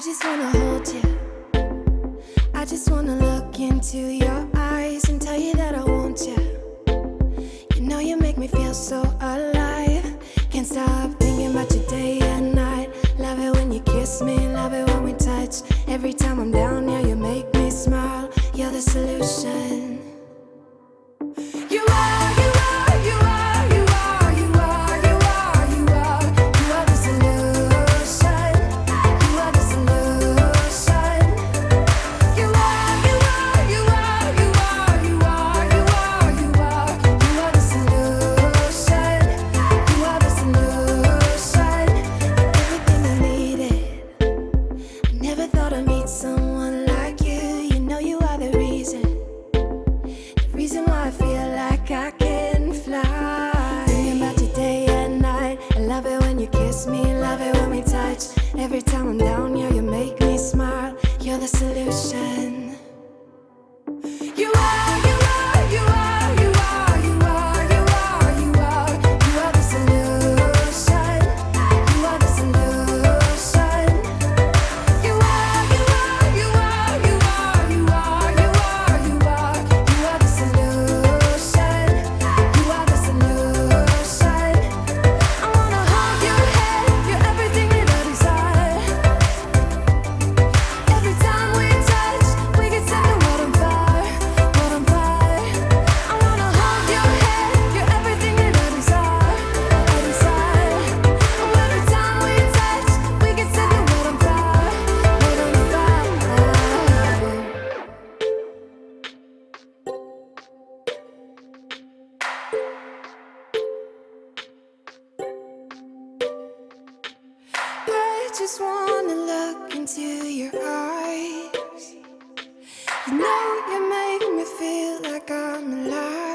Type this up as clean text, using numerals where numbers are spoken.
just wanna hold you. I just wanna look into your eyes and tell you that I want you. You know you make me feel so alive. Can't stop thinking about you day and night. Love it when you kiss me, love it when we touch. Every time I'm down here, you make me smile. You're the solution. You are, you are, you are, you are, you are, you are, you are. You are the solution. You are the solution. You are, you are, you are, you are, you are, you are, you are. You are the solution. You are the solution. Everything I needed. I never thought I'd meet someone like you. You know you are the reason. Reason why I feel like I can fly. Thinking about you day and night. I love it when you kiss me, love it when we touch. Every time I'm down here, you make me smile. You're the solution. You are, you are, you are, you are, you are, you are, you are. You are the solution. You are the solution. You are, you are, you are, you are, you are, you are, you are. You are the solution. You are the solution. I wanna hold your head. You're everything that I desire. Every time we touch, we get set the world on fire, world on fire. I wanna hold your head. You're everything that I desire, I desire. Oh, every time we touch, we get set the world on fire, world on fire. I just wanna look into your eyes. You know you make me feel like I'm alive.